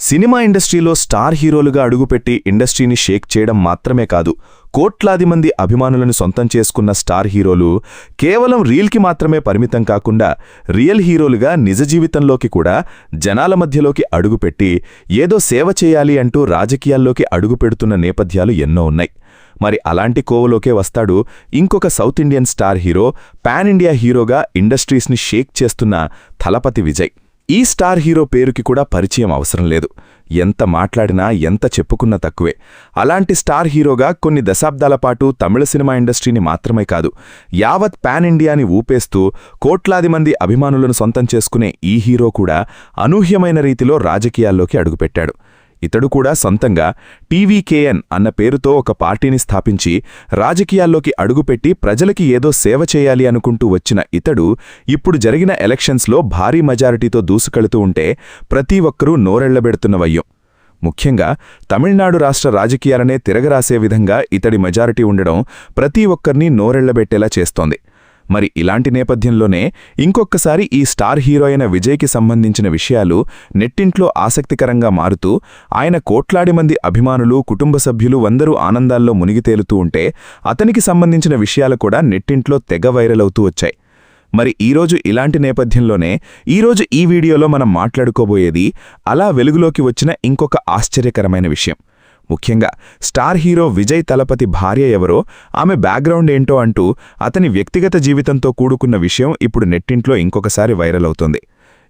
Cinema ఇండస్ట్రీలో star హీరోలుగా అడుగుపెట్టి ఇండస్ట్రీని షేక్ చేయడం మాత్రమే కాదు, కోట్లాది మంది అభిమానులను సొంతం చేసుకున్న స్టార్ హీరోలు కేవలం రీల్కి మాత్రమే పరిమితం కాకుండా రియల్ హీరోలుగా నిజ జీవితంలోకి కూడా జనాల మధ్యలోకి అడుగుపెట్టి ఏదో సేవ చేయాలి అంటూ రాజకీయాల్లోకి అడుగుపెడుతున్న నేపథ్యాలు ఎన్నో ఉన్నాయి. మరి అలాంటి కోవలోకే వస్తాడు ఇంకొక south Indian star hero, pan India హీరోగా ఇండస్ట్రీస్ని షేక్ చేస్తున్న థలపతి విజయ్. ఈ స్టార్ హీరో పేరుకి కూడా పరిచయం అవసరం లేదు. ఎంత మాట్లాడినా ఎంత చెప్పుకున్నా తక్కువే. అలాంటి స్టార్ హీరోగా కొన్ని దశాబ్దాల పాటు తమిళ సినిమా ఇండస్ట్రీని మాత్రమే కాదు, యావత్ పాన్ ఇండియాని ఊపేస్తూ కోట్లాది మంది అభిమానులను సొంతం చేసుకునే ఈ హీరో కూడా అనూహ్యమైన రీతిలో రాజకీయాల్లోకి అడుగుపెట్టాడు. ఇతడు కూడా సొంతంగా టీవీకేఎన్ అన్న పేరుతో ఒక పార్టీని స్థాపించి రాజకీయాల్లోకి అడుగుపెట్టి ప్రజలకి ఏదో సేవ చేయాలి అనుకుంటూ వచ్చిన ఇతడు ఇప్పుడు జరిగిన ఎలక్షన్స్లో భారీ మెజారిటీతో దూసుకెళుతూ ఉంటే ప్రతి ఒక్కరూ నోరెళ్లబెడుతున్నవయ్యం. ముఖ్యంగా తమిళనాడు రాష్ట్ర రాజకీయాలనే తిరగరాసే విధంగా ఇతడి మెజారిటీ ఉండడం ప్రతి ఒక్కర్నీ నోరెళ్లబెట్టేలా చేస్తోంది. మరి ఇలాంటి నేపథ్యంలోనే ఇంకొక్కసారి ఈ స్టార్ హీరో అయిన విజయ్కి సంబంధించిన విషయాలు నెట్టింట్లో ఆసక్తికరంగా మారుతూ ఆయన కోట్లాది మంది అభిమానులు, కుటుంబ సభ్యులు అందరూ ఆనందాల్లో మునిగితేలుతూ ఉంటే అతనికి సంబంధించిన విషయాలు కూడా నెట్టింట్లో తెగ వైరల్ అవుతూ వచ్చాయి. మరి ఈరోజు ఇలాంటి నేపథ్యంలోనే ఈరోజు ఈ వీడియోలో మనం మాట్లాడుకోబోయేది అలా వెలుగులోకి వచ్చిన ఇంకొక ఆశ్చర్యకరమైన విషయం. ముఖ్యంగా స్టార్ హీరో విజయ్ థలపతి భార్య ఎవరో, ఆమె బ్యాక్గ్రౌండ్ ఏంటో అంటూ అతని వ్యక్తిగత జీవితంతో కూడుకున్న విషయం ఇప్పుడు నెట్టింట్లో ఇంకొకసారి వైరల్ అవుతోంది.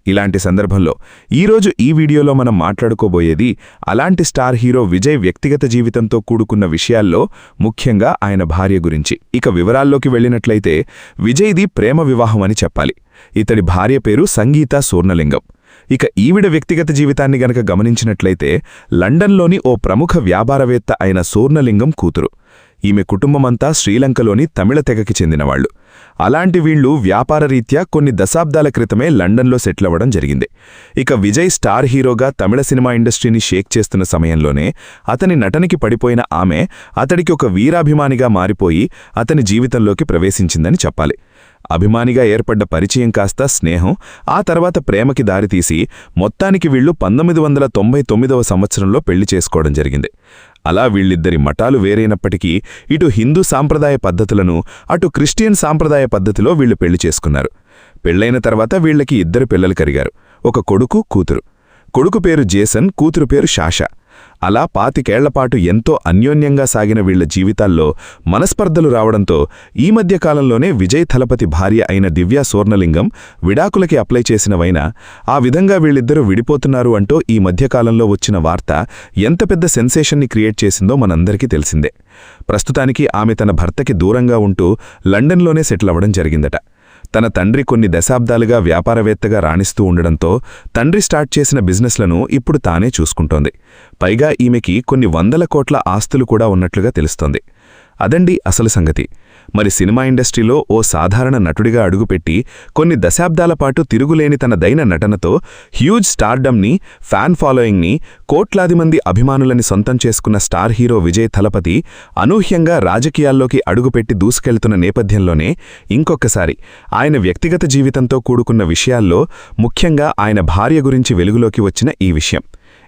ఇలాంటి సందర్భంలో ఈరోజు ఈ వీడియోలో మనం మాట్లాడుకోబోయేది అలాంటి స్టార్ హీరో విజయ్ వ్యక్తిగత జీవితంతో కూడుకున్న విషయాల్లో ముఖ్యంగా ఆయన భార్య గురించి. ఇక వివరాల్లోకి వెళ్ళినట్లయితే విజయ్ది ప్రేమ వివాహం అని చెప్పాలి. ఇతడి భార్య పేరు సంగీత సోర్నలింగం. ఇక ఈవిడ వ్యక్తిగత జీవితాన్ని గనక గమనించినట్లయితే లండన్లోని ఓ ప్రముఖ వ్యాపారవేత్త అయిన సోర్నలింగం కూతురు. ఈమె కుటుంబమంతా శ్రీలంకలోని తమిళ తెగకి చెందినవాళ్లు. అలాంటి వీళ్లు వ్యాపారరీత్యా కొన్ని దశాబ్దాల క్రితమే లండన్లో సెటిల్ అవ్వడం జరిగింది. ఇక విజయ్ స్టార్ హీరోగా తమిళ సినిమా ఇండస్ట్రీని షేక్ చేస్తున్న సమయంలోనే అతని నటనకి పడిపోయిన ఆమె అతడికి ఒక వీరాభిమానిగా మారిపోయి అతని జీవితంలోకి ప్రవేశించిందని చెప్పాలి. అభిమానిగా ఏర్పడ్డ పరిచయం కాస్త స్నేహం, ఆ తర్వాత ప్రేమకి దారితీసి మొత్తానికి వీళ్లు 1999వ సంవత్సరంలో పెళ్లి చేసుకోవడం జరిగింది. అలా వీళ్ళిద్దరి మఠాలు వేరైనప్పటికీ ఇటు హిందూ సాంప్రదాయ పద్ధతులను, అటు క్రిస్టియన్ సాంప్రదాయ పద్ధతిలో వీళ్లు పెళ్లి చేసుకున్నారు. పెళ్లైన తర్వాత వీళ్లకి 2 పిల్లలు కలిగారు. ఒక కొడుకు, కూతురు. కొడుకు పేరు జేసన్, కూతురు పేరు షాషా. అలా 25 ఏళ్లపాటు ఎంతో అన్యోన్యంగా సాగిన వీళ్ల జీవితాల్లో మనస్పర్ధలు రావడంతో ఈ మధ్యకాలంలోనే విజయ్ థలపతి భార్య అయిన దివ్యా సోర్నలింగం విడాకులకి అప్లై చేసినవైనా ఆ విధంగా వీళ్ళిద్దరూ విడిపోతున్నారు అంటూ ఈ మధ్యకాలంలో వచ్చిన వార్త ఎంత పెద్ద సెన్సేషన్ని క్రియేట్ చేసిందో మనందరికీ తెలిసిందే. ప్రస్తుతానికి ఆమె తన భర్తకి దూరంగా ఉంటూ లండన్లోనే సెటిల్ అవ్వడం జరిగిందట. తన తండ్రి కొన్ని దశాబ్దాలుగా వ్యాపారవేత్తగా రాణిస్తూ ఉండడంతో తండ్రి స్టార్ట్ చేసిన బిజినెస్లను ఇప్పుడు తానే చూసుకుంటోంది. పైగా ఈమెకి కొన్ని 100 కోట్ల ఆస్తులు కూడా ఉన్నట్లుగా తెలుస్తోంది. అదండి అసలు సంగతి. మరి సినిమా ఇండస్ట్రీలో ఓ సాధారణ నటుడిగా అడుగుపెట్టి కొన్ని దశాబ్దాల పాటు తిరుగులేని తన దైన నటనతో హ్యూజ్ స్టార్డమ్ని, ఫ్యాన్ ఫాలోయింగ్ని, కోట్లాది మంది అభిమానులని సొంతం చేసుకున్న స్టార్ హీరో విజయ్ థలపతి అనూహ్యంగా రాజకీయాల్లోకి అడుగుపెట్టి దూసుకెళ్తున్న నేపథ్యంలోనే ఇంకొకసారి ఆయన వ్యక్తిగత జీవితంతో కూడుకున్న విషయాల్లో ముఖ్యంగా ఆయన భార్య గురించి వెలుగులోకి వచ్చిన ఈ విషయం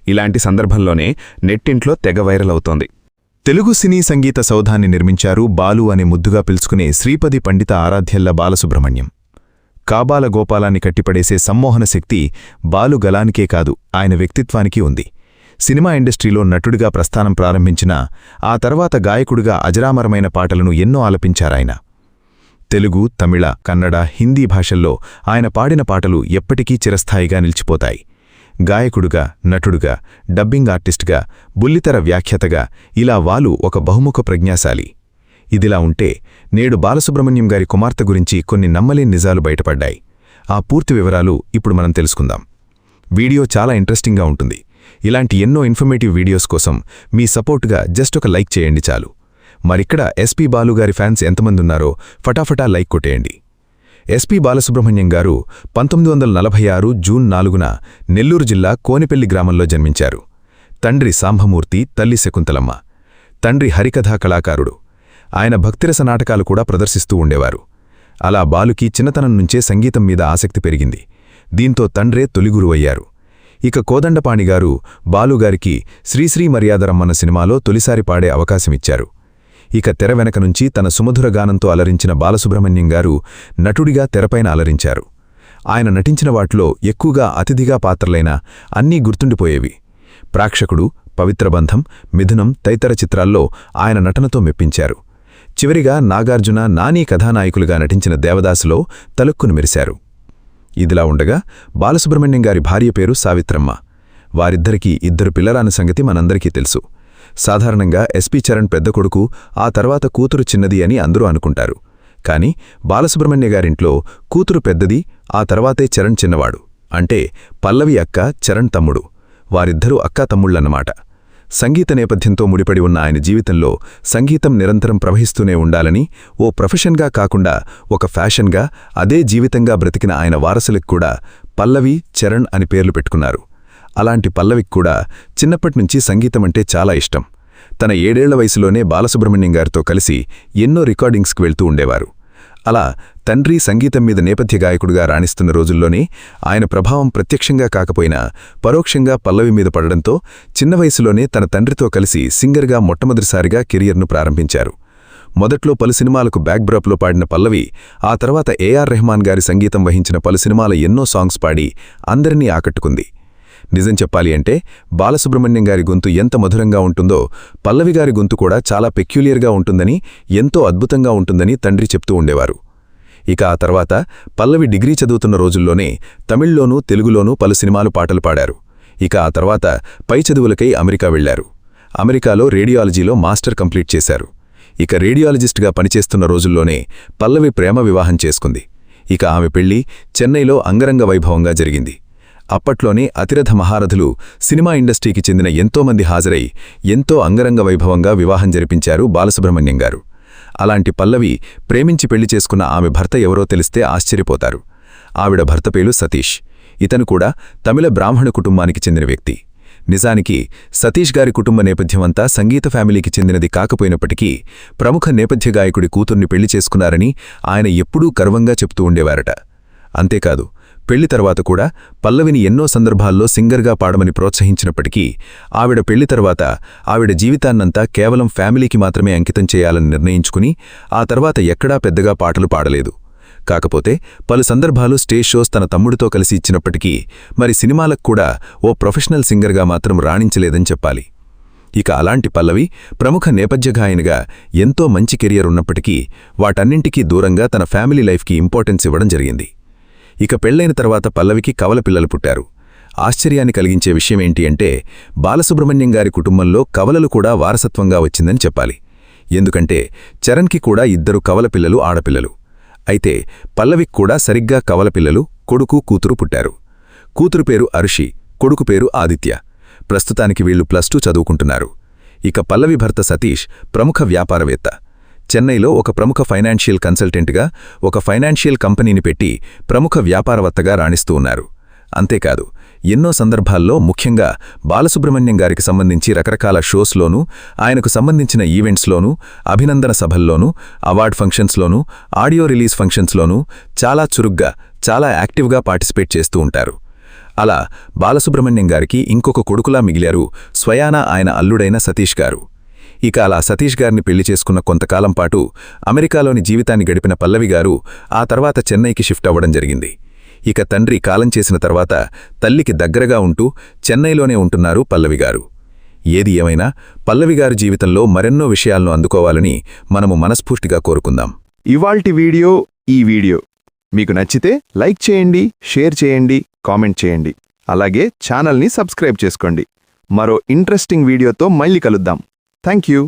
ఇలాంటి సందర్భంలోనే నెట్టింట్లో తెగ వైరల్ అవుతోంది. తెలుగు సినీ సంగీత సౌధాన్ని నిర్మించారు బాలు అనే ముద్దుగా పిలుచుకునే శ్రీపతి పండిత ఆరాధ్యల్ల బాలసుబ్రహ్మణ్యం. కాబాల గోపాలాన్ని కట్టిపడేసే సమ్మోహన శక్తి బాలు గలానికే కాదు, ఆయన వ్యక్తిత్వానికి ఉంది. సినిమా ఇండస్ట్రీలో నటుడిగా ప్రస్థానం ప్రారంభించిన ఆ తర్వాత గాయకుడిగా అజరామరమైన పాటలను ఎన్నో ఆలపించారాయన. తెలుగు, తమిళ, కన్నడ, హిందీ భాషల్లో ఆయన పాడిన పాటలు ఎప్పటికీ చిరస్థాయిగా నిలిచిపోతాయి. గాయకుడుగా, నటుడుగా, డబ్బింగ్ ఆర్టిస్ట్గా, బుల్లితెర వ్యాఖ్యాతగా ఇలా వాలు ఒక బహుముఖ ప్రజ్ఞాశాలి. ఇదిలా ఉంటే నేడు బాలసుబ్రహ్మణ్యం గారి కుమార్తె గురించి కొన్ని నమ్మలేని నిజాలు బయటపడ్డాయి. ఆ పూర్తి వివరాలు ఇప్పుడు మనం తెలుసుకుందాం. వీడియో చాలా ఇంట్రెస్టింగ్గా ఉంటుంది. ఇలాంటి ఎన్నో ఇన్ఫర్మేటివ్ వీడియోస్ కోసం మీ సపోర్టుగా జస్ట్ ఒక లైక్ చేయండి చాలు. మరిక్కడ ఎస్పీ బాలుగారి ఫ్యాన్స్ ఎంతమందున్నారో ఫటాఫటా లైక్ కొట్టేయండి. ఎస్పీ బాలసుబ్రహ్మణ్యం గారు 1946 జూన్ 4న నెల్లూరు జిల్లా కోనిపెల్లి గ్రామంలో జన్మించారు. తండ్రి సాంబమూర్తి, తల్లి శకుంతలమ్మ. తండ్రి హరికథా కళాకారుడు. ఆయన భక్తిరస నాటకాలు కూడా ప్రదర్శిస్తూ ఉండేవారు. అలా బాలుకి చిన్నతనం నుంచే సంగీతం మీద ఆసక్తి పెరిగింది. దీంతో తండ్రే తొలి గురువయ్యారు. ఇక కోదండపాణిగారు బాలుగారికి శ్రీశ్రీ మర్యాదరమ్మన్న సినిమాలో తొలిసారి పాడే అవకాశమిచ్చారు. ఇక తెర వెనక నుంచి తన సుమధుర గానంతో అలరించిన బాలసుబ్రహ్మణ్యం గారు నటుడిగా తెరపైన అలరించారు. ఆయన నటించిన వాటిలో ఎక్కువగా అతిథిగా పాత్రలైన అన్నీ గుర్తుండిపోయేవి. ప్రేక్షకుడు, పవిత్రబంధం, మిథునం తదితర చిత్రాల్లో ఆయన నటనతో మెప్పించారు. చివరిగా నాగార్జున, నాని కథానాయకులుగా నటించిన దేవదాసులో తలుక్కును మెరిశారు. ఇదిలా ఉండగా బాలసుబ్రహ్మణ్యం గారి భార్య పేరు సావిత్రమ్మ. వారిద్దరికీ 2 పిల్లరాని సంగతి మనందరికీ తెలుసు. సాధారణంగా ఎస్పీ చరణ్ పెద్ద కొడుకు, ఆ తర్వాత కూతురు చిన్నది అని అందరూ అనుకుంటారు. కాని బాలసుబ్రహ్మణ్య గారింట్లో కూతురు పెద్దది, ఆ తర్వాతే చరణ్ చిన్నవాడు. అంటే పల్లవి అక్క, చరణ్ తమ్ముడు. వారిద్దరూ అక్కా తమ్ముళ్లన్నమాట. సంగీత నేపథ్యంతో ముడిపడి ఉన్న ఆయన జీవితంలో సంగీతం నిరంతరం ప్రవహిస్తూనే ఉండాలని, ఓ ప్రొఫెషన్గా కాకుండా ఒక ఫ్యాషన్గా, అదే జీవితంగా బ్రతికిన ఆయన వారసులకు కూడా పల్లవి, చరణ్ అని పేర్లు పెట్టుకున్నారు. అలాంటి పల్లవికి కూడా చిన్నప్పటినుంచి సంగీతమంటే చాలా ఇష్టం. తన 7 ఏళ్ల వయసులోనే బాలసుబ్రహ్మణ్యం గారితో కలిసి ఎన్నో రికార్డింగ్స్కి వెళ్తూ ఉండేవారు. అలా తండ్రి సంగీతం మీద నేపథ్య గాయకుడిగా రాణిస్తున్న రోజుల్లోనే ఆయన ప్రభావం ప్రత్యక్షంగా కాకపోయినా పరోక్షంగా పల్లవి మీద పడడంతో చిన్న వయసులోనే తన తండ్రితో కలిసి సింగర్గా మొట్టమొదటిసారిగా కెరియర్ను ప్రారంభించారు. మొదట్లో పలు సినిమాలకు బ్యాక్డ్రాప్లో పాడిన పల్లవి ఆ తర్వాత ఏఆర్ రెహమాన్ గారి సంగీతం వహించిన పలు సినిమాల ఎన్నో సాంగ్స్ పాడి అందరినీ ఆకట్టుకుంది. నిజం చెప్పాలి అంటే బాలసుబ్రహ్మణ్యం గారి గొంతు ఎంత మధురంగా ఉంటుందో పల్లవి గారి గొంతు కూడా చాలా పెక్యులియర్గా ఉంటుందని, ఎంతో అద్భుతంగా ఉంటుందని తండ్రి చెప్తూ ఉండేవారు. ఇక ఆ తర్వాత పల్లవి డిగ్రీ చదువుతున్న రోజుల్లోనే తమిళ్లోనూ తెలుగులోనూ పలు సినిమాలు పాటలు పాడారు. ఇక ఆ తర్వాత పై చదువులకై అమెరికా వెళ్లారు. అమెరికాలో రేడియాలజీలో మాస్టర్ కంప్లీట్ చేశారు. ఇక రేడియాలజిస్ట్గా పనిచేస్తున్న రోజుల్లోనే పల్లవి ప్రేమ వివాహం చేసుకుంది. ఇక ఆమె పెళ్లి చెన్నైలో అంగరంగ వైభవంగా జరిగింది. అప్పట్లోనే అతిరథ మహారథులు సినిమా ఇండస్ట్రీకి చెందిన ఎంతోమంది హాజరై ఎంతో అంగరంగ వైభవంగా వివాహం జరిపించారు బాలసుబ్రహ్మణ్యం గారు. అలాంటి పల్లవి ప్రేమించి పెళ్లి చేసుకున్న ఆమె భర్త ఎవరో తెలిస్తే ఆశ్చర్యపోతారు. ఆవిడ భర్త పేరు సతీష్. ఇతను కూడా తమిళ బ్రాహ్మణ కుటుంబానికి చెందిన వ్యక్తి. నిజానికి సతీష్ గారి కుటుంబ నేపథ్యమంతా సంగీత ఫ్యామిలీకి చెందినది కాకపోయినప్పటికీ ప్రముఖ నేపథ్య గాయకుడి కూతుర్ని పెళ్లి చేసుకున్నారని ఆయన ఎప్పుడూ గర్వంగా చెప్తూ ఉండేవారట. అంతేకాదు పెళ్లి తర్వాత కూడా పల్లవిని ఎన్నో సందర్భాల్లో సింగర్గా పాడమని ప్రోత్సహించినప్పటికీ ఆవిడ పెళ్లి తర్వాత ఆవిడ జీవితాన్నంతా కేవలం ఫ్యామిలీకి మాత్రమే అంకితం చేయాలని నిర్ణయించుకుని ఆ తర్వాత ఎక్కడా పెద్దగా పాటలు పాడలేదు. కాకపోతే పలు సందర్భాలు స్టేజ్ షోస్ తన తమ్ముడితో కలిసి ఇచ్చినప్పటికీ మరి సినిమాలకు కూడా ఓ ప్రొఫెషనల్ సింగర్గా మాత్రం రాణించలేదని చెప్పాలి. ఇక అలాంటి పల్లవి ప్రముఖ నేపథ్య గాయనిగా ఎంతో మంచి కెరియర్ ఉన్నప్పటికీ వాటన్నింటికీ దూరంగా తన ఫ్యామిలీ లైఫ్కి ఇంపార్టెన్స్ ఇవ్వడం జరిగింది. ఇక పెళ్లైన తర్వాత పల్లవికి కవల పిల్లలు పుట్టారు. ఆశ్చర్యాన్ని కలిగించే విషయమేంటి అంటే బాలసుబ్రహ్మణ్యం గారి కుటుంబంలో కవలలు కూడా వారసత్వంగా వచ్చిందని చెప్పాలి. ఎందుకంటే చరణ్కి కూడా 2 కవల పిల్లలు ఆడపిల్లలు. అయితే పల్లవికి కూడా సరిగ్గా కవల పిల్లలు, కొడుకు, కూతురు పుట్టారు. కూతురు పేరు అరుషి, కొడుకు పేరు ఆదిత్య. ప్రస్తుతానికి వీళ్లు +2 చదువుకుంటున్నారు. ఇక పల్లవి భర్త సతీష్ ప్రముఖ వ్యాపారవేత్త. చెన్నైలో ఒక ప్రముఖ ఫైనాన్షియల్ కన్సల్టెంట్గా ఒక ఫైనాన్షియల్ కంపెనీని పెట్టి ప్రముఖ వ్యాపారవేత్తగా రాణిస్తూ ఉన్నారు. అంతేకాదు ఎన్నో సందర్భాల్లో ముఖ్యంగా బాలసుబ్రహ్మణ్యం గారికి సంబంధించి రకరకాల షోస్లోనూ, ఆయనకు సంబంధించిన ఈవెంట్స్లోనూ, అభినందన సభల్లోనూ, అవార్డ్ ఫంక్షన్స్లోనూ, ఆడియో రిలీజ్ ఫంక్షన్స్లోనూ చాలా చురుగ్గా, చాలా యాక్టివ్గా పార్టిసిపేట్ చేస్తూ ఉంటారు. అలా బాలసుబ్రహ్మణ్యం గారికి ఇంకొక కొడుకులా మిగిలారు స్వయానా ఆయన అల్లుడైన సతీష్ గారు. ఇక అలా సతీష్ గారిని పెళ్లి చేసుకున్న కొంతకాలం పాటు అమెరికాలోని జీవితాన్ని గడిపిన పల్లవి గారు ఆ తర్వాత చెన్నైకి షిఫ్ట్ అవ్వడం జరిగింది. ఇక తండ్రి కాలం చేసిన తర్వాత తల్లికి దగ్గరగా ఉంటూ చెన్నైలోనే ఉంటున్నారు పల్లవి గారు. ఏది ఏమైనా పల్లవి గారి జీవితంలో మరెన్నో విషయాలను అందుకోవాలని మనము మనస్ఫూర్తిగా కోరుకుందాం. ఇవాల్టి వీడియో ఈ వీడియో మీకు నచ్చితే లైక్ చేయండి, షేర్ చేయండి, కామెంట్ చేయండి. అలాగే ఛానల్ని సబ్స్క్రైబ్ చేసుకోండి. మరో ఇంట్రెస్టింగ్ వీడియోతో మళ్ళీ కలుద్దాం. Thank you.